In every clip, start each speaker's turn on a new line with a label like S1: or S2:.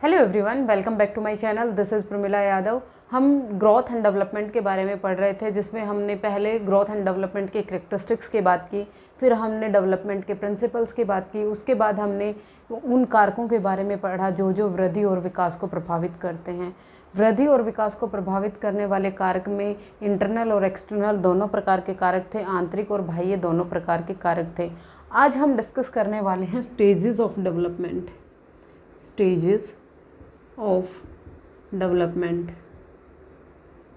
S1: Hello everyone, welcome back to my channel. This is Pramila Yadav. हम growth and development के बारे में पढ़ रहे थे, जिसमें हमने पहले ग्रोथ एंड डेवलपमेंट के कैरेक्टरिस्टिक्स की बात की, फिर हमने डेवलपमेंट के प्रिंसिपल्स की बात की, उसके बाद हमने उन कारकों के बारे में पढ़ा जो जो वृद्धि और विकास को प्रभावित करते हैं। वृद्धि और विकास को प्रभावित करने वाले कारक में इंटरनल और एक्सटर्नल दोनों प्रकार के कारक थे, आंतरिक और बाह्य दोनों प्रकार के कारक थे। आज हम डिस्कस करने वाले हैं stages of development. Stages of development,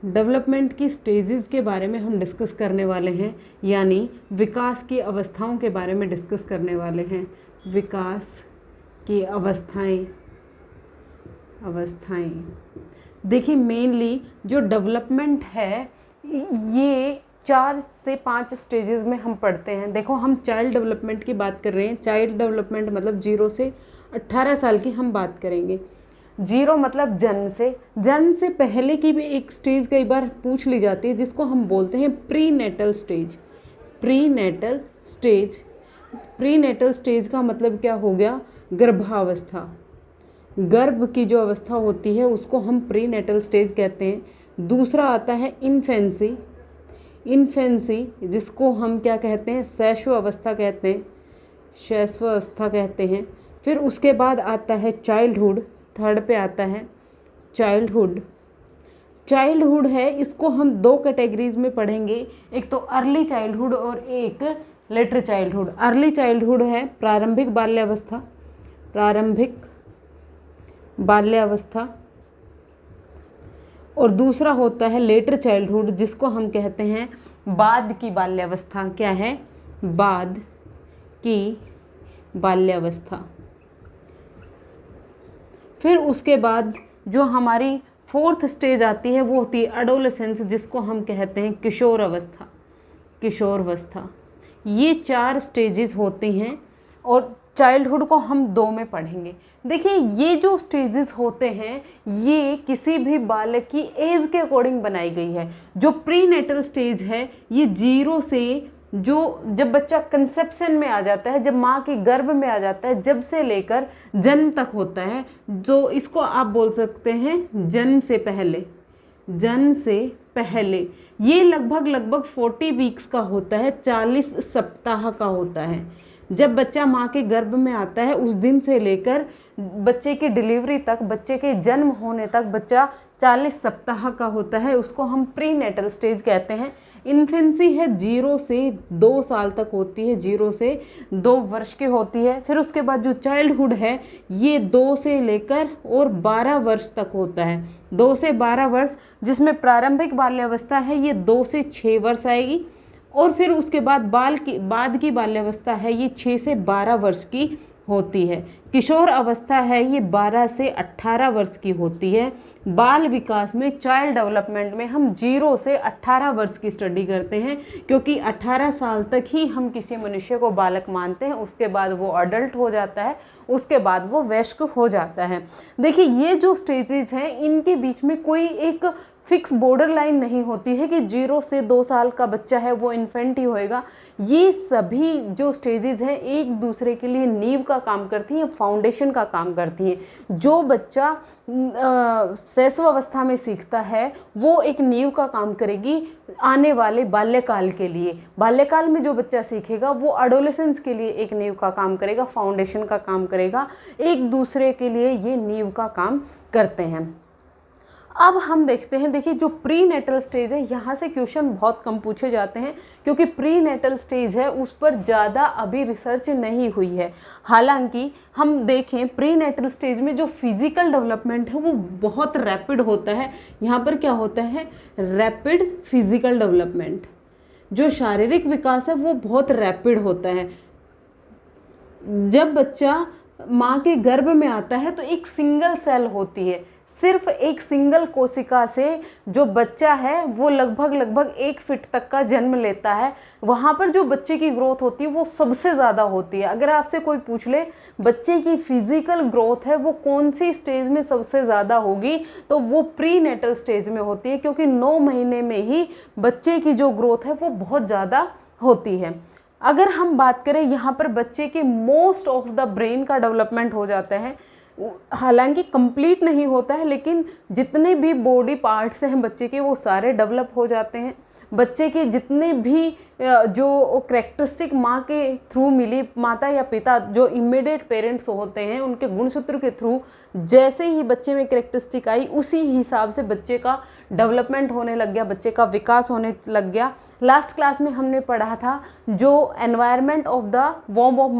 S1: development की स्टेजेस के बारे में हम डिस्कस करने वाले हैं, यानी विकास की अवस्थाओं के बारे में डिस्कस करने वाले हैं। विकास की अवस्थाएं। देखिए, मेनली जो डेवलपमेंट है ये 4 से 5 स्टेजेस में हम पढ़ते हैं। देखो, हम चाइल्ड डेवलपमेंट की बात कर रहे हैं। चाइल्ड डेवलपमेंट मतलब 0 से 18 साल की हम बात करेंगे। 0 मतलब जन्म से पहले की भी एक स्टेज कई बार पूछ ली जाती है, जिसको हम बोलते हैं prenatal stage. Prenatal stage का मतलब क्या हो गया? गर्भावस्था। गर्भ की जो अवस्था होती है उसको हम प्री नेटल स्टेज कहते हैं। दूसरा आता है इन्फेंसी, जिसको हम क्या कहते हैं? शैशवावस्था कहते हैं। फिर उसके बाद आता है चाइल्डहुड। थर्ड पे आता है चाइल्डहुड है। इसको हम 2 कैटेगरीज में पढ़ेंगे, एक तो अर्ली चाइल्डहुड और एक लेटर चाइल्डहुड। अर्ली चाइल्डहुड है प्रारंभिक बाल्यावस्था, और दूसरा होता है लेटर चाइल्डहुड, जिसको हम कहते हैं बाद की बाल्यावस्था। क्या है? बाद की बाल्यावस्था। फिर उसके बाद जो हमारी 4th स्टेज आती है वो होती है एडोलेसेंस, जिसको हम कहते हैं किशोरावस्था। ये 4 स्टेजेस होती हैं और चाइल्डहुड को हम 2 में पढ़ेंगे। देखिए, ये जो स्टेजेस होते हैं ये किसी भी बालक की एज के अकॉर्डिंग बनाई गई है। जो प्री नेटल स्टेज है ये 0 से जब बच्चा कंसेप्शन में आ जाता है, जब माँ के गर्भ में आ जाता है, जब से लेकर जन्म तक होता है, जो इसको आप बोल सकते हैं जन्म से पहले। ये लगभग 40 वीक्स का होता है, 40 सप्ताह का होता है। जब बच्चा माँ के गर्भ में आता है उस दिन से लेकर बच्चे की डिलीवरी तक, बच्चे के जन्म होने तक बच्चा 40 सप्ताह का होता है, उसको हम प्री नेटल स्टेज कहते हैं। इन्फेंसी है 0 से 2 साल तक होती है, 0 से 2 वर्ष की होती है। फिर उसके बाद जो चाइल्डहुड है ये 2 से लेकर और 12 वर्ष तक होता है। 2 से 12 वर्ष, जिसमें प्रारंभिक बाल्यावस्था है ये 2 से 6 वर्ष आएगी, और फिर उसके बाद बाद की बाल्यावस्था है ये 6 से 12 वर्ष की होती है। किशोर अवस्था है ये 12 से 18 वर्ष की होती है। बाल विकास में, चाइल्ड डेवलपमेंट में हम 0 से 18 वर्ष की स्टडी करते हैं, क्योंकि 18 साल तक ही हम किसी मनुष्य को बालक मानते हैं। उसके बाद वो अडल्ट हो जाता है, उसके बाद वो वयस्क हो जाता है। देखिए, ये जो स्टेजेस हैं इनके बीच में कोई एक फिक्स बॉर्डर लाइन नहीं होती है कि 0 से 2 साल का बच्चा है वो इन्फेंट ही होएगा। ये सभी जो स्टेजेस हैं एक दूसरे के लिए नींव का काम करती हैं, फाउंडेशन का काम करती हैं। जो बच्चा शैशवावस्था में सीखता है वो एक नींव का काम करेगी आने वाले बाल्यकाल के लिए। बाल्यकाल में जो बच्चा सीखेगा वो एडोलेसेंस के लिए एक नींव का काम करेगा, फाउंडेशन का काम करेगा। एक दूसरे के लिए ये नींव का काम करते हैं। अब हम देखते हैं, देखिए जो प्री नेटल स्टेज है यहाँ से क्वेश्चन बहुत कम पूछे जाते हैं, क्योंकि प्री नेटल स्टेज है उस पर ज़्यादा अभी रिसर्च नहीं हुई है। हालांकि हम देखें प्री नेटल स्टेज में जो फिजिकल डेवलपमेंट है वो बहुत रैपिड होता है। यहाँ पर क्या होता है? Rapid physical development. जो शारीरिक विकास है वो बहुत रैपिड होता है। जब बच्चा माँ के गर्भ में आता है तो एक सिंगल सेल होती है, सिर्फ एक सिंगल कोशिका से जो बच्चा है वो लगभग 1 फीट तक का जन्म लेता है। वहाँ पर जो बच्चे की ग्रोथ होती है वो सबसे ज़्यादा होती है। अगर आपसे कोई पूछ ले बच्चे की फिजिकल ग्रोथ है वो कौन सी स्टेज में सबसे ज़्यादा होगी, तो वो प्री नेटल स्टेज में होती है, क्योंकि 9 महीने में ही बच्चे की जो ग्रोथ है वो बहुत ज़्यादा होती है। अगर हम बात करें यहाँ पर बच्चे के मोस्ट ऑफ द ब्रेन का डेवलपमेंट हो जाता है। हालांकि कंप्लीट नहीं होता है, लेकिन जितने भी बॉडी पार्ट्स हैं बच्चे के वो सारे डेवलप हो जाते हैं। बच्चे के जितने भी जो करेक्टरिस्टिक माँ के थ्रू मिली, माता या पिता जो इमीडिएट पेरेंट्स होते हैं उनके गुणसूत्र के थ्रू जैसे ही बच्चे में करेक्टरिस्टिक आई उसी हिसाब से बच्चे का डेवलपमेंट होने लग गया, बच्चे का विकास होने लग गया। लास्ट क्लास में हमने पढ़ा था जो environment of the womb of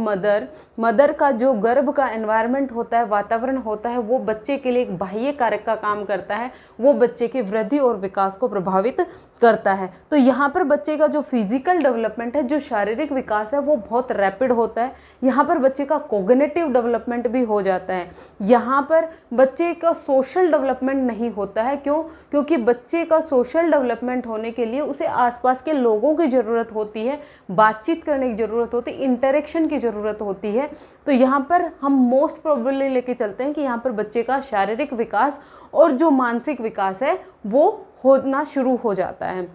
S1: mother का जो गर्भ का एनवायरनमेंट होता है, वातावरण होता है, वो बच्चे के लिए एक बाह्य कारक का काम करता है, वो बच्चे की वृद्धि और विकास को प्रभावित करता है। तो यहाँ पर बच्चे का जो फिजिकल डेवलपमेंट है, जो शारीरिक विकास है, वो बहुत रैपिड होता है। यहाँ पर बच्चे का कोग्निटिव डेवलपमेंट भी हो जाता है। यहाँ पर बच्चे का सोशल डेवलपमेंट नहीं होता है। क्यों? क्योंकि बच्चे का सोशल डेवलपमेंट होने के लिए उसे आसपास के लोगों की ज़रूरत होती है, बातचीत करने की ज़रूरत होती है, इंटरेक्शन की ज़रूरत होती है। तो यहाँ पर हम मोस्ट प्रोबेबली लेके चलते हैं कि यहाँ पर बच्चे का शारीरिक विकास और जो मानसिक विकास है वो होना शुरू हो जाता है।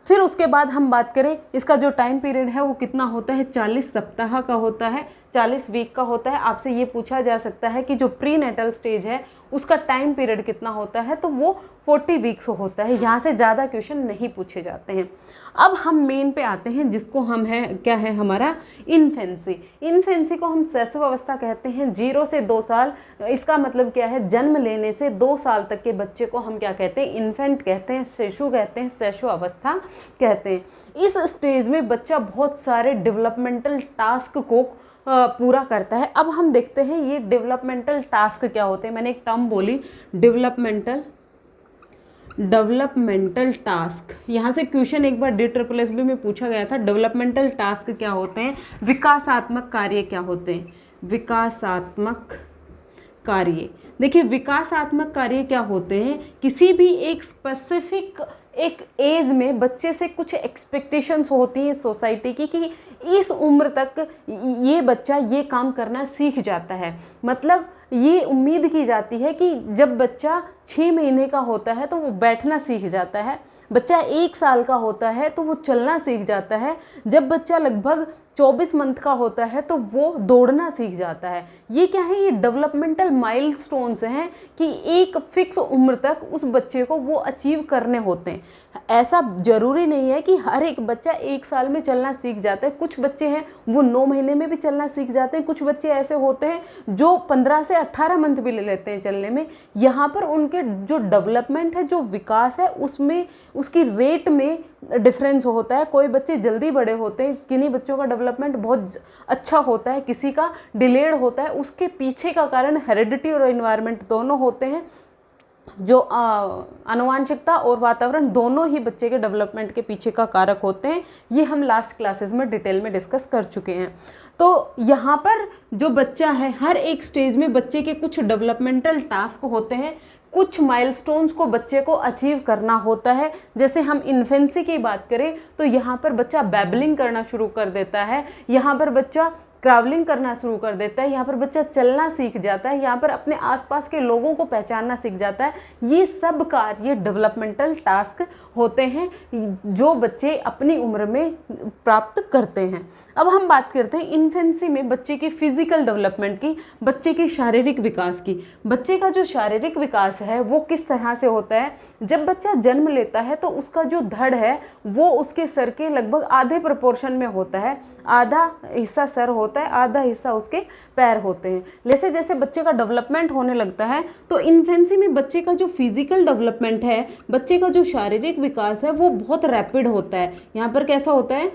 S1: फिर उसके बाद हम बात करें इसका जो टाइम पीरियड है वो कितना होता है, 40 सप्ताह का होता है, 40 वीक का होता है। आपसे ये पूछा जा सकता है कि जो प्री नेटल स्टेज है उसका टाइम पीरियड कितना होता है, तो वो 40 वीक्स होता है। यहाँ से ज़्यादा क्वेश्चन नहीं पूछे जाते हैं। अब हम मेन पे आते हैं जिसको हम है क्या है हमारा इन्फेंसी। इन्फेंसी को हम शैशव अवस्था कहते हैं, 0 से 2 साल। इसका मतलब क्या है, जन्म लेने से 2 साल तक के बच्चे को हम क्या कहते हैं, इन्फेंट कहते हैं, शिशु कहते हैं, शैशव अवस्था कहते हैं। इस स्टेज में बच्चा बहुत सारे डेवलपमेंटल टास्क को पूरा करता है। अब हम देखते हैं ये डेवलपमेंटल टास्क क्या होते हैं। मैंने एक टर्म बोली डेवलपमेंटल टास्क। यहाँ से क्वेश्चन एक बार DSSB में पूछा गया था, डेवलपमेंटल टास्क क्या होते हैं, विकासात्मक कार्य क्या होते हैं। विकासात्मक कार्य, देखिए विकासात्मक कार्य क्या होते हैं, किसी भी एक स्पेसिफिक एक एज में बच्चे से कुछ एक्सपेक्टेशंस होती हैं सोसाइटी की कि इस उम्र तक ये बच्चा ये काम करना सीख जाता है। मतलब ये उम्मीद की जाती है कि जब बच्चा 6 महीने का होता है तो वो बैठना सीख जाता है, बच्चा 1 साल का होता है तो वो चलना सीख जाता है, जब बच्चा लगभग 24 मंथ का होता है तो वो दौड़ना सीख जाता है। ये क्या है, ये डेवलपमेंटल माइलस्टोन्स हैं कि एक फिक्स उम्र तक उस बच्चे को वो अचीव करने होते हैं। ऐसा जरूरी नहीं है कि हर एक बच्चा 1 साल में चलना सीख जाता है। कुछ बच्चे हैं वो 9 महीने में भी चलना सीख जाते हैं, कुछ बच्चे ऐसे होते हैं जो 15 से 18 मंथ भी ले लेते हैं चलने में। यहाँ पर उनके जो डेवलपमेंट है, जो विकास है, उसमें उसकी रेट में डिफरेंस होता है। कोई बच्चे जल्दी बड़े होते हैं, किन्हीं बच्चों का डेवलपमेंट बहुत अच्छा होता है, किसी का डिलेड होता है। उसके पीछे का कारण हेरिडिटी और एनवायरनमेंट दोनों होते हैं। जो आनुवांशिकता और वातावरण दोनों ही बच्चे के डेवलपमेंट के पीछे का कारक होते हैं। ये हम लास्ट क्लासेस में डिटेल में डिस्कस कर चुके हैं। तो यहाँ पर जो बच्चा है, हर एक स्टेज में बच्चे के कुछ डेवलपमेंटल टास्क होते हैं, कुछ माइलस्टोन्स को बच्चे को अचीव करना होता है। जैसे हम इन्फेंसी की बात करें तो यहाँ पर बच्चा बैबलिंग करना शुरू कर देता है, यहाँ पर बच्चा ट्रैवलिंग करना शुरू कर देता है, यहाँ पर बच्चा चलना सीख जाता है, यहाँ पर अपने आसपास के लोगों को पहचानना सीख जाता है। ये सब कार्य डेवलपमेंटल टास्क होते हैं जो बच्चे अपनी उम्र में प्राप्त करते हैं। अब हम बात करते हैं इन्फेंसी में बच्चे की फिजिकल डेवलपमेंट की, बच्चे के शारीरिक विकास की। बच्चे का जो शारीरिक विकास है वो किस तरह से होता है, जब बच्चा जन्म लेता है तो उसका जो धड़ है वो उसके सर के लगभग आधे प्रोपोर्शन में होता है। आधा हिस्सा सर होता है, आधा हिस्सा उसके पैर होते हैं। जैसे जैसे बच्चे का डेवलपमेंट होने लगता है तो इन्फेंसी में बच्चे का जो फिजिकल डेवलपमेंट है, बच्चे का जो शारीरिक विकास है वो बहुत रैपिड होता है। यहाँ पर कैसा होता है,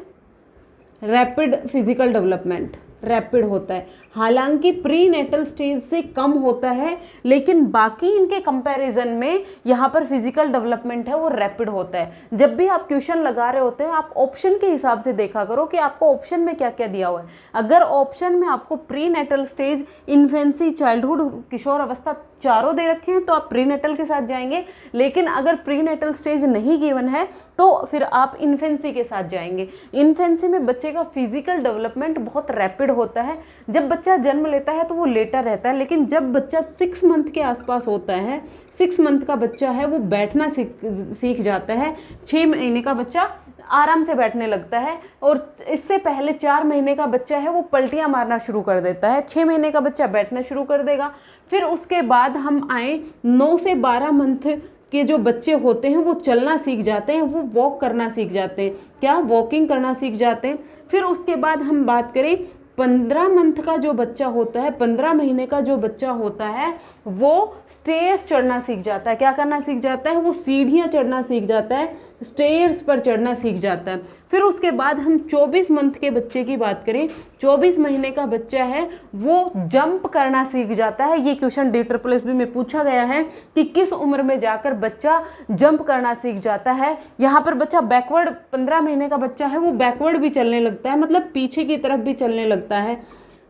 S1: रैपिड फिजिकल डेवलपमेंट रैपिड होता है। हालांकि प्री नेटल स्टेज से कम होता है, लेकिन बाकी इनके कंपैरिजन में यहाँ पर फिजिकल डेवलपमेंट है वो रैपिड होता है। जब भी आप क्वेश्चन लगा रहे होते हैं आप ऑप्शन के हिसाब से देखा करो कि आपको ऑप्शन में क्या क्या दिया हुआ है। अगर ऑप्शन में आपको prenatal stage, infancy, childhood, किशोर अवस्था चारों दे रखे हैं तो आप प्री नेटल के साथ जाएंगे, लेकिन अगर प्री नेटल स्टेज नहीं गिवन है तो फिर आप इन्फेंसी के साथ जाएंगे। इन्फेंसी में बच्चे का फिजिकल डेवलपमेंट बहुत रैपिड होता है। जब बच्चा जन्म लेता है तो वो लेटा रहता है, लेकिन जब बच्चा 6 मंथ के आसपास होता है, 6 मंथ का बच्चा है वो बैठना सीख जाता है। 6 महीने का बच्चा आराम से बैठने लगता है। और इससे पहले 4 महीने का बच्चा है वो पलटियां मारना शुरू कर देता है। 6 महीने का बच्चा बैठना शुरू कर देगा। फिर उसके बाद हम आए 9 से 12 मंथ के जो बच्चे होते हैं वो चलना सीख जाते हैं, वो वॉक करना सीख जाते हैं। क्या? वॉकिंग करना सीख जाते हैं। फिर उसके बाद हम बात करें 15 मंथ का जो बच्चा होता है, 15 महीने का जो बच्चा होता है वो स्टेयर्स चढ़ना सीख जाता है। क्या करना सीख जाता है? वो सीढ़ियाँ चढ़ना सीख जाता है, स्टेयर्स पर चढ़ना सीख जाता है। फिर उसके बाद हम 24 मंथ के बच्चे की बात करें, 24 महीने का बच्चा है वो जंप करना सीख जाता है। ये क्वेश्चन DSSB में पूछा गया है कि किस उम्र में जाकर बच्चा जंप करना सीख जाता है। यहाँ पर बच्चा बैकवर्ड, 15 महीने का बच्चा है वो बैकवर्ड भी चलने लगता है, मतलब पीछे की तरफ भी चलने लगता है।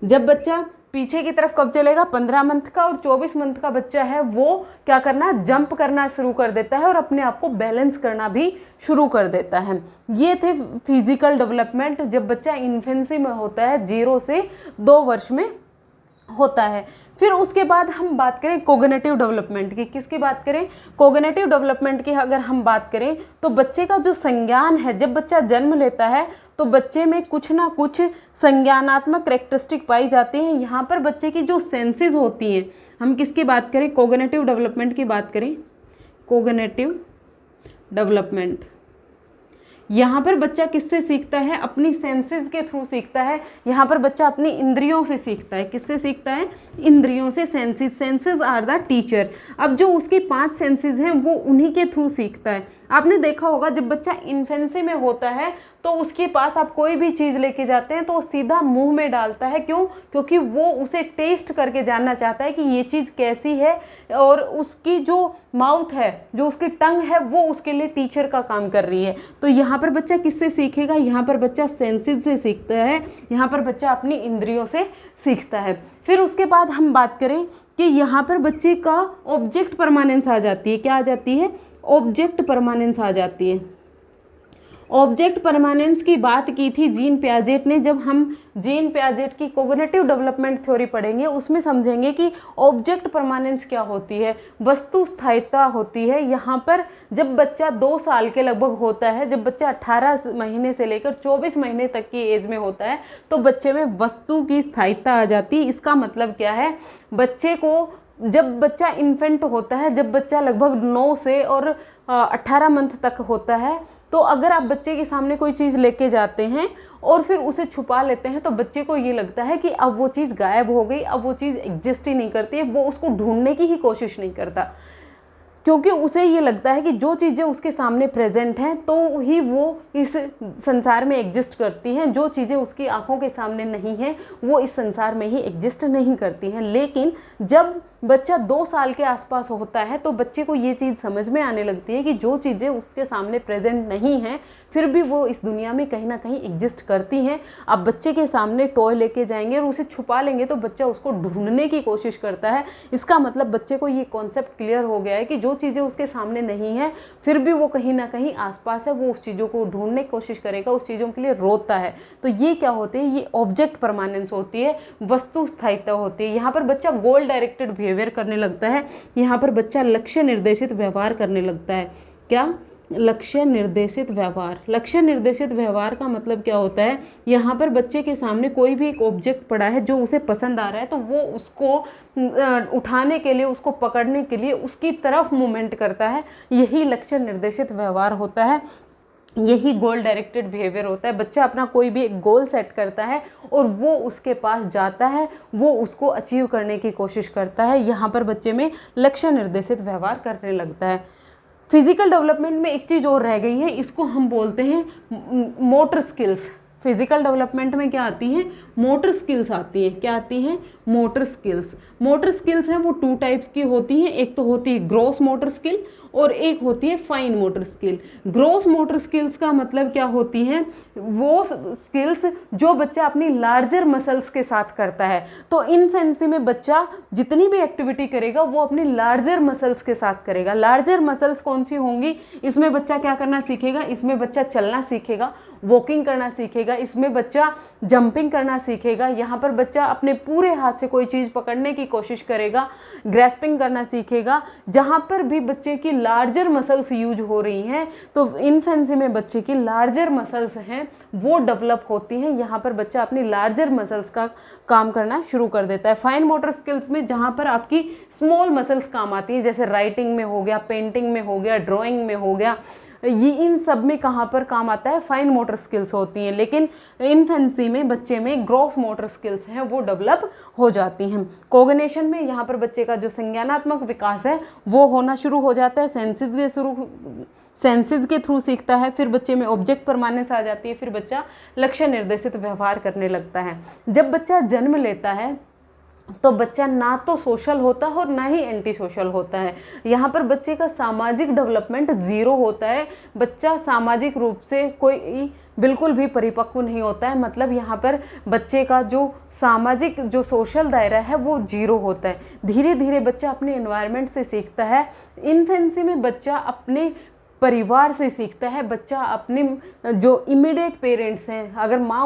S1: जब बच्चा पीछे की तरफ कब चलेगा? 15 मंथ का। और 24 मंथ का बच्चा है वो क्या करना? जंप करना शुरू कर देता है और अपने आप को बैलेंस करना भी शुरू कर देता है। ये थे फिजिकल डेवलपमेंट जब बच्चा इन्फेंसी में होता है, 0 से 2 वर्ष में होता है। फिर उसके बाद हम बात करें कोग्निटिव डेवलपमेंट की। किसकी बात करें? कोग्निटिव डेवलपमेंट की अगर हम बात करें तो बच्चे का जो संज्ञान है, जब बच्चा जन्म लेता है तो बच्चे में कुछ ना कुछ संज्ञानात्मक कैरेक्टरिस्टिक पाई जाती हैं। यहाँ पर बच्चे की जो सेंसेस होती हैं, हम किसकी बात करें? कोग्निटिव डेवलपमेंट की बात करें। कोग्निटिव डेवलपमेंट, यहाँ पर बच्चा किससे सीखता है? अपनी सेंसेस के थ्रू सीखता है। यहाँ पर बच्चा अपनी इंद्रियों से सीखता है। किससे सीखता है? इंद्रियों से। Senses are the teacher. अब जो उसकी 5 सेंसेस हैं वो उन्हीं के थ्रू सीखता है। आपने देखा होगा जब बच्चा इन्फेंसी में होता है तो उसके पास आप कोई भी चीज़ लेके जाते हैं तो वो सीधा मुंह में डालता है। क्यों? क्योंकि वो उसे टेस्ट करके जानना चाहता है कि ये चीज़ कैसी है। और उसकी जो माउथ है, जो उसकी टंग है, वो उसके लिए टीचर का काम कर रही है। तो यहाँ पर बच्चा किससे सीखेगा? यहाँ पर बच्चा सेंसेस से सीखता है। यहाँ पर बच्चा अपनी इंद्रियों से सीखता है। फिर उसके बाद हम बात करें कि यहाँ पर बच्चे का ऑब्जेक्ट परमानेंस आ जाती है। क्या आ जाती है? ऑब्जेक्ट परमानेंस आ जाती है। ऑब्जेक्ट परमानेंस की बात की थी जीन पियाजेट ने। जब हम जीन पियाजेट की कोग्निटिव डेवलपमेंट थ्योरी पढ़ेंगे उसमें समझेंगे कि ऑब्जेक्ट परमानेंस क्या होती है, वस्तु स्थायित्व होती है। यहाँ पर जब बच्चा 2 साल के लगभग होता है, जब बच्चा 18 महीने से लेकर 24 महीने तक की एज में होता है तो बच्चे में वस्तु की स्थायित्व आ जाती है। इसका मतलब क्या है? बच्चे को जब बच्चा इन्फेंट होता है, जब बच्चा लगभग 9 से और 18 मंथ तक होता है, तो अगर आप बच्चे के सामने कोई चीज़ लेके जाते हैं और फिर उसे छुपा लेते हैं तो बच्चे को ये लगता है कि अब वो चीज़ गायब हो गई, अब वो चीज़ एग्जिस्ट ही नहीं करती है। वो उसको ढूंढने की ही कोशिश नहीं करता, क्योंकि उसे ये लगता है कि जो चीज़ें उसके सामने प्रेजेंट हैं तो ही वो इस संसार में एग्जिस्ट करती हैं। जो चीज़ें उसकी आंखों के सामने नहीं हैं वो इस संसार में ही एग्जिस्ट नहीं करती हैं। लेकिन जब बच्चा 2 साल के आसपास होता है तो बच्चे को ये चीज़ समझ में आने लगती है कि जो चीज़ें उसके सामने प्रेजेंट नहीं हैं फिर भी वो इस दुनिया में कहीं ना कहीं एग्जिस्ट करती हैं। आप बच्चे के सामने टॉय लेके जाएंगे और उसे छुपा लेंगे तो बच्चा उसको ढूंढने की कोशिश करता है। इसका मतलब बच्चे को ये कॉन्सेप्ट क्लियर हो गया है कि जो चीज़ें उसके सामने नहीं हैं फिर भी वो कहीं ना कहीं आसपास है, वो उस चीज़ों को ढूंढने की कोशिश करेगा, उस चीज़ों के लिए रोता है। तो ये क्या होती है? ये ऑब्जेक्ट परमानेंस होती है, वस्तु स्थायित्व होती है। यहाँ पर बच्चा गोल डायरेक्टेड बिहेवियर करने लगता है। यहाँ पर बच्चा लक्ष्य निर्देशित व्यवहार करने लगता है। क्या? लक्ष्य निर्देशित व्यवहार। लक्ष्य निर्देशित व्यवहार का मतलब क्या होता है? यहाँ पर बच्चे के सामने कोई भी एक ऑब्जेक्ट पड़ा है जो उसे पसंद आ रहा है तो वो उसको उठाने के लिए, उसको पकड़ने के लिए उसकी तरफ मूवमेंट करता है। यही लक्ष्य निर्देशित व्यवहार होता है, यही गोल डायरेक्टेड बिहेवियर होता है। बच्चा अपना कोई भी एक गोल सेट करता है और वो उसके पास जाता है, वो उसको अचीव करने की कोशिश करता है। यहाँ पर बच्चे में लक्ष्य निर्देशित व्यवहार करने लगता है। फिजिकल डेवलपमेंट में एक चीज़ और रह गई है, इसको हम बोलते हैं मोटर स्किल्स। फिजिकल डेवलपमेंट में क्या आती हैं? मोटर स्किल्स आती हैं। क्या आती हैं? Motor skills. मोटर स्किल्स हैं वो 2 टाइप्स की होती हैं। एक तो होती है ग्रॉस मोटर स्किल और एक होती है fine motor skill. Gross motor skills का मतलब क्या होती हैं? वो स्किल्स जो बच्चा अपनी लार्जर मसल्स के साथ करता है। तो इन्फेंसी में बच्चा जितनी भी एक्टिविटी करेगा वो अपनी लार्जर मसल्स के साथ करेगा। लार्जर मसल्स कौन सी होंगी? इसमें बच्चा क्या करना सीखेगा? इसमें बच्चा चलना सीखेगा, वॉकिंग करना सीखेगा, इसमें बच्चा जंपिंग करना सीखेगा, यहाँ पर बच्चा अपने पूरे हाथ से कोई चीज़ पकड़ने की कोशिश करेगा, ग्रैस्पिंग करना सीखेगा। जहाँ पर भी बच्चे की लार्जर मसल्स यूज हो रही हैं, तो इन्फेंसी में बच्चे की लार्जर मसल्स हैं वो डेवलप होती हैं, यहाँ पर बच्चा अपनी लार्जर मसल्स का काम करना शुरू कर देता है। फाइन मोटर स्किल्स में जहाँ पर आपकी स्मॉल मसल्स काम आती हैं, जैसे राइटिंग में हो गया, पेंटिंग में हो गया, ड्राइंग में हो गया, ये इन सब में कहाँ पर काम आता है, फाइन मोटर स्किल्स होती हैं। लेकिन इन्फेंसी में बच्चे में ग्रॉस मोटर स्किल्स हैं वो डेवलप हो जाती हैं। कोग्निशन में यहाँ पर बच्चे का जो संज्ञानात्मक विकास है वो होना शुरू हो जाता है, सेंसेस के थ्रू सीखता है। फिर बच्चे में ऑब्जेक्ट परमानेंस आ जाती है, फिर बच्चा लक्ष्य निर्देशित व्यवहार करने लगता है। जब बच्चा जन्म लेता है तो बच्चा ना तो सोशल होता है और ना ही एंटी सोशल होता है। यहाँ पर बच्चे का सामाजिक डेवलपमेंट जीरो होता है, बच्चा सामाजिक रूप से कोई बिल्कुल भी परिपक्व नहीं होता है। मतलब यहाँ पर बच्चे का जो सामाजिक जो सोशल दायरा है वो जीरो होता है। धीरे धीरे बच्चा अपने एनवायरनमेंट से सीखता है। इन्फेंसी में बच्चा अपने परिवार से सीखता है, बच्चा अपने जो इमीडिएट पेरेंट्स हैं, अगर माँ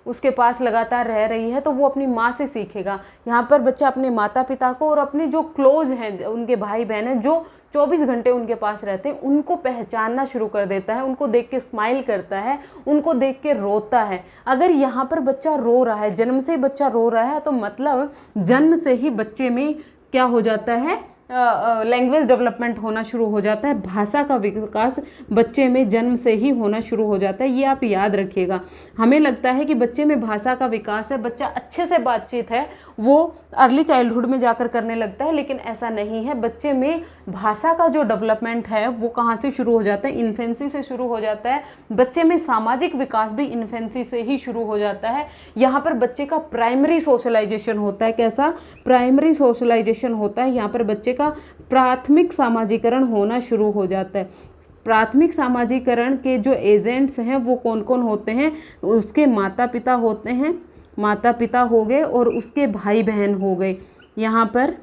S1: उसके पास लगातार रह रही है तो वो अपनी माँ से सीखेगा। यहाँ पर बच्चा अपने माता पिता को और अपने जो क्लोज हैं, उनके भाई बहन हैं जो 24 घंटे उनके पास रहते हैं, उनको पहचानना शुरू कर देता है, उनको देख के स्माइल करता है, उनको देख के रोता है। अगर यहाँ पर बच्चा रो रहा है, जन्म से ही बच्चा रो रहा है, तो मतलब जन्म से ही बच्चे में क्या हो जाता है, लैंग्वेज डेवलपमेंट होना शुरू हो जाता है। भाषा का विकास बच्चे में जन्म से ही होना शुरू हो जाता है, ये आप याद रखिएगा। हमें लगता है कि बच्चे में भाषा का विकास है, बच्चा अच्छे से बातचीत है वो अर्ली चाइल्डहुड में जाकर करने लगता है, लेकिन ऐसा नहीं है। बच्चे में भाषा का जो डेवलपमेंट है वो कहाँ से शुरू हो जाता है, इन्फेंसी से शुरू हो जाता है। बच्चे में सामाजिक विकास भी इन्फेंसी से ही शुरू हो जाता है। यहाँ पर बच्चे का प्राइमरी सोशलाइजेशन होता है। कैसा प्राइमरी सोशलाइजेशन होता है, यहाँ पर बच्चे का प्राथमिक सामाजिकरण होना शुरू हो जाता है। प्राथमिक सामाजिकरण के जो एजेंट्स हैं वो कौन कौन होते हैं, उसके माता पिता होते हैं, माता पिता हो गए और उसके भाई बहन हो गए, यहाँ पर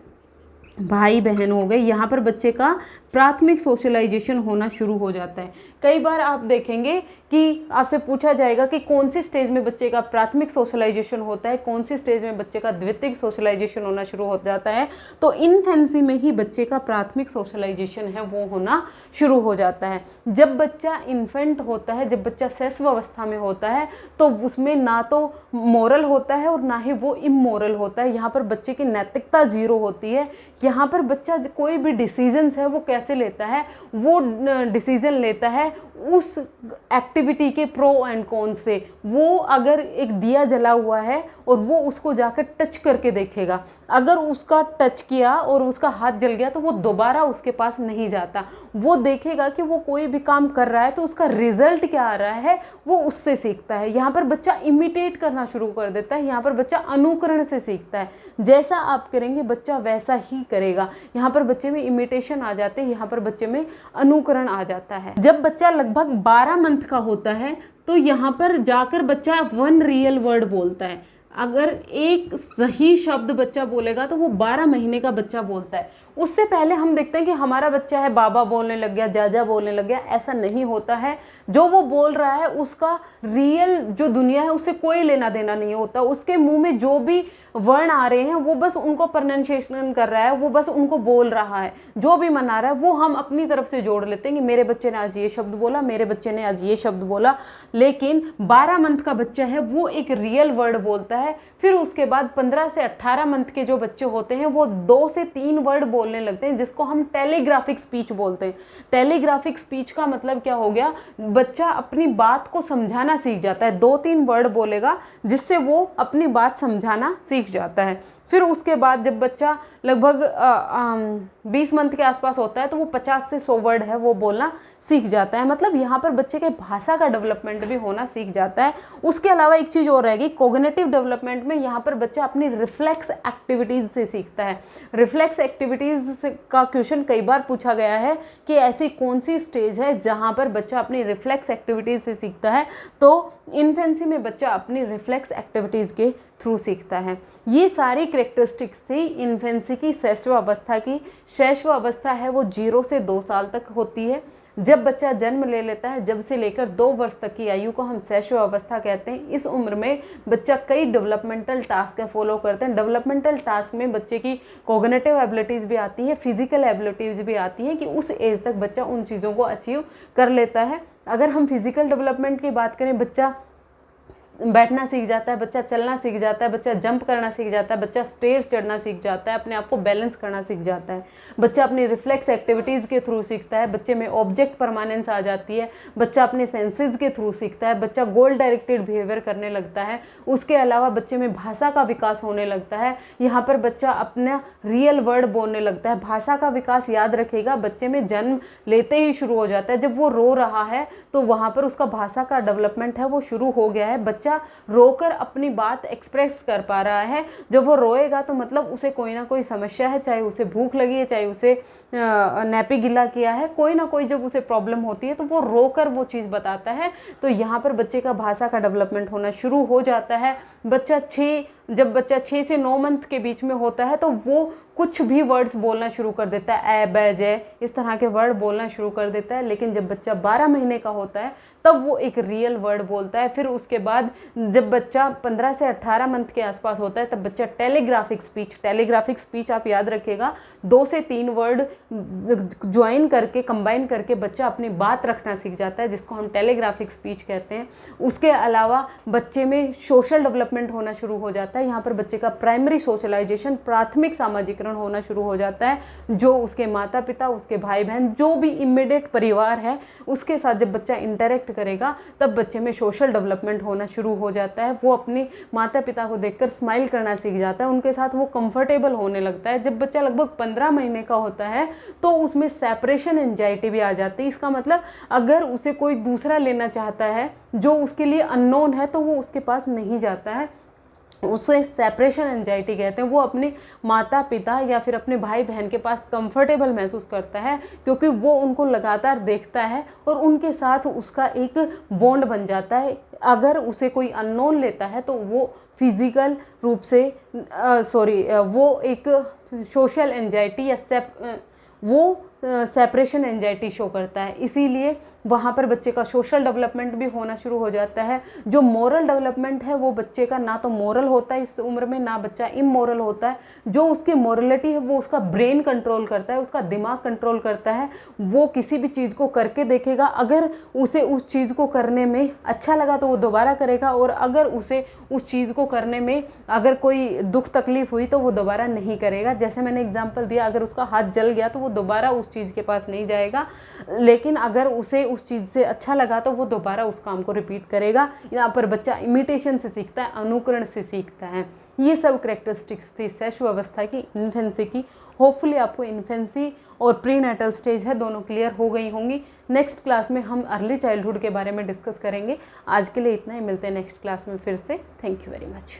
S1: भाई बहन हो गए। यहाँ पर बच्चे का प्राथमिक सोशलाइजेशन होना शुरू हो जाता है। कई बार आप देखेंगे कि आपसे पूछा जाएगा कि कौन सी स्टेज में बच्चे का प्राथमिक सोशलाइजेशन होता है, कौन सी स्टेज में बच्चे का द्वितीयक सोशलाइजेशन होना शुरू हो जाता है। तो इन्फेंसी में ही बच्चे का प्राथमिक सोशलाइजेशन है वो होना शुरू हो जाता है। जब बच्चा इन्फेंट होता है, जब बच्चा शैशव अवस्था में होता है, तो उसमें ना तो मोरल होता है और ना ही वो इमोरल होता है। यहाँ पर बच्चे की नैतिकता जीरो होती है। यहाँ पर बच्चा कोई भी डिसीजंस है वो कैसे लेता है, वो डिसीजन लेता है उस एक्टिविटी के प्रो एंड कॉन से। वो अगर एक दिया जला हुआ है और वो उसको जाकर टच करके देखेगा, अगर उसका टच किया और उसका हाथ जल गया तो वो दोबारा उसके पास नहीं जाता। वो देखेगा कि वो कोई भी काम कर रहा है तो उसका रिजल्ट क्या आ रहा है, वो उससे सीखता है। यहाँ पर बच्चा इमिटेट करना शुरू कर देता है। यहाँ पर बच्चा अनुकरण से सीखता है, जैसा आप करेंगे बच्चा वैसा ही करेगा। यहाँ पर बच्चे में इमिटेशन आ जाते हैं, यहाँ पर बच्चे में अनुकरण आ जाता है। जब बच्चा लगभग 12 मंथ का होता है तो यहाँ पर जाकर बच्चा 1 रियल वर्ड बोलता है। अगर एक सही शब्द बच्चा बोलेगा तो वो 12 महीने का बच्चा बोलता है। उससे पहले हम देखते हैं कि हमारा बच्चा है बाबा बोलने लग गया, जाजा बोलने लग गया, ऐसा नहीं होता है। जो वो बोल रहा है उसका रियल जो दुनिया है उससे कोई लेना देना नहीं होता। उसके मुंह में जो भी वर्ण आ रहे हैं वो बस उनको प्रोनाउंसिएशन कर रहा है, वो बस उनको बोल रहा है। जो भी मना रहा है वो हम अपनी तरफ से जोड़ लेते हैं कि मेरे बच्चे ने आज ये शब्द बोला, मेरे बच्चे ने आज ये शब्द बोला। लेकिन 12 मंथ का बच्चा है वो एक रियल वर्ड बोलता है। फिर उसके बाद 15 से 18 मंथ के जो बच्चे होते हैं वो 2 से 3 वर्ड बोलने लगते हैं, जिसको हम टेलीग्राफिक स्पीच बोलते हैं। टेलीग्राफिक स्पीच का मतलब क्या हो गया, बच्चा अपनी बात को समझाना सीख जाता है। 2-3 वर्ड बोलेगा जिससे वो अपनी बात समझाना सीख जाता है। फिर उसके बाद जब बच्चा लगभग 20 मंथ के आसपास होता है तो वो 50 से 100 वर्ड है वो बोलना सीख जाता है। मतलब यहाँ पर बच्चे के भाषा का डेवलपमेंट भी होना सीख जाता है। उसके अलावा एक चीज़ और रहेगी, कोग्निटिव डेवलपमेंट में यहाँ पर बच्चा अपनी रिफ्लेक्स एक्टिविटीज़ से सीखता है। रिफ्लेक्स एक्टिविटीज़ का क्वेश्चन कई बार पूछा गया है कि ऐसी कौन सी स्टेज है जहाँ पर बच्चा अपनी रिफ्लेक्स एक्टिविटीज़ से सीखता है। तो इन्फेंसी में बच्चा अपनी रिफ्लेक्स एक्टिविटीज़ के थ्रू सीखता है। ये सारी कैरेक्टरिस्टिक्स थी इन्फेंसी की। शैशव अवस्था की, शैशव अवस्था है वो 0 से 2 साल तक होती है। जब बच्चा जन्म ले लेता है, जब से लेकर 2 वर्ष तक की आयु को हम शैशव अवस्था कहते हैं। इस उम्र में बच्चा कई डेवलपमेंटल टास्क फॉलो करते हैं। डेवलपमेंटल टास्क में बच्चे की कॉग्निटिव एबिलिटीज़ भी आती है, फिजिकल एबिलिटीज़ भी आती है कि उस एज तक बच्चा उन चीज़ों को अचीव कर लेता है। अगर हम फिजिकल डेवलपमेंट की बात करें, बच्चा बैठना सीख जाता है, बच्चा चलना सीख जाता है, बच्चा जंप करना सीख जाता है, बच्चा स्टेयर्स चढ़ना सीख जाता है, अपने आप को बैलेंस करना सीख जाता है, बच्चा अपनी रिफ्लेक्स एक्टिविटीज़ के थ्रू सीखता है, बच्चे में ऑब्जेक्ट परमानेंस आ जाती है, बच्चा अपने सेंसेस के थ्रू सीखता है, बच्चा गोल डायरेक्टेड बिहेवियर करने लगता है। उसके अलावा बच्चे में भाषा का विकास होने लगता है। यहाँ पर बच्चा अपना रियल वर्ड बोलने लगता है। भाषा का विकास याद रखेगा, बच्चे में जन्म लेते ही शुरू हो जाता है। जब वो रो रहा है तो वहाँ पर उसका भाषा का डेवलपमेंट है वो शुरू हो गया है। बच्चा रोकर अपनी बात एक्सप्रेस कर पा रहा है। जब वो रोएगा तो मतलब उसे कोई ना कोई समस्या है, चाहे उसे भूख लगी है, चाहे उसे नैपी गिला किया है, कोई ना कोई जब उसे प्रॉब्लम होती है तो वो रोकर वो चीज़ बताता है। तो यहाँ पर बच्चे का भाषा का डेवलपमेंट होना शुरू हो जाता है। जब बच्चा 6 से 9 मंथ के बीच में होता है तो वो कुछ भी वर्ड्स बोलना शुरू कर देता है, ए बै जय इस तरह के वर्ड बोलना शुरू कर देता है। लेकिन जब बच्चा 12 महीने का होता है तब वो एक रियल वर्ड बोलता है। फिर उसके बाद जब बच्चा 15 से 18 मंथ के आसपास होता है तब बच्चा टेलीग्राफिक स्पीच आप याद रखिएगा, 2 से 3 वर्ड ज्वाइन करके कंबाइन करके बच्चा अपनी बात रखना सीख जाता है, जिसको हम टेलीग्राफिक स्पीच कहते हैं। उसके अलावा बच्चे में सोशल डेवलपमेंट होना शुरू हो जाता है। यहाँ पर बच्चे का प्राइमरी सोशलाइजेशन, प्राथमिक सामाजिकरण होना शुरू हो जाता है। जो उसके माता पिता, उसके भाई बहन, जो भी इमीडिएट परिवार है उसके साथ जब बच्चा इंटरेक्ट करेगा तब बच्चे में सोशल डेवलपमेंट होना शुरू हो जाता है। वो अपने माता पिता को देखकर स्माइल करना सीख जाता है, उनके साथ वो कंफर्टेबल होने लगता है। जब बच्चा लगभग 15 महीने का होता है तो उसमें सेपरेशन एंजाइटी भी आ जाती है। इसका मतलब अगर उसे कोई दूसरा लेना चाहता है जो उसके लिए अननोन है तो वो उसके पास नहीं जाता है, उसे सेपरेशन एंजाइटी कहते हैं। वो अपने माता पिता या फिर अपने भाई बहन के पास कंफर्टेबल महसूस करता है क्योंकि वो उनको लगातार देखता है और उनके साथ उसका एक बॉन्ड बन जाता है। अगर उसे कोई अननोन लेता है तो वो फिजिकल रूप से वो एक सोशल एंजाइटी या सेपरेशन एंजाइटी शो करता है। इसीलिए वहाँ पर बच्चे का सोशल डेवलपमेंट भी होना शुरू हो जाता है। जो मोरल डेवलपमेंट है वो बच्चे का ना तो मोरल होता है इस उम्र में, ना बच्चा इमोरल होता है। जो उसकी मोरलिटी है वो उसका ब्रेन कंट्रोल करता है, उसका दिमाग कंट्रोल करता है। वो किसी भी चीज़ को करके देखेगा, अगर उसे उस चीज़ को करने में अच्छा लगा तो वो दोबारा करेगा, और अगर उसे उस चीज़ को करने में अगर कोई दुख तकलीफ हुई तो वो दोबारा नहीं करेगा। जैसे मैंने एग्जांपल दिया, अगर उसका हाथ जल गया तो वो दोबारा उस चीज़ के पास नहीं जाएगा, लेकिन अगर उसे उस चीज़ से अच्छा लगा तो वो दोबारा उस काम को रिपीट करेगा। यहाँ पर बच्चा इमिटेशन से सीखता है, अनुकरण से सीखता है। ये सब कैरेक्टरिस्टिक्स थी शैशव अवस्था की, इन्फेंसी की। होपफुली आपको इन्फेंसी और प्री नेटल स्टेज है दोनों क्लियर हो गई होंगी। नेक्स्ट क्लास में हम अर्ली चाइल्डहुड के बारे में डिस्कस करेंगे। आज के लिए इतना ही, मिलते हैं नेक्स्ट क्लास में फिर से। Thank you very much.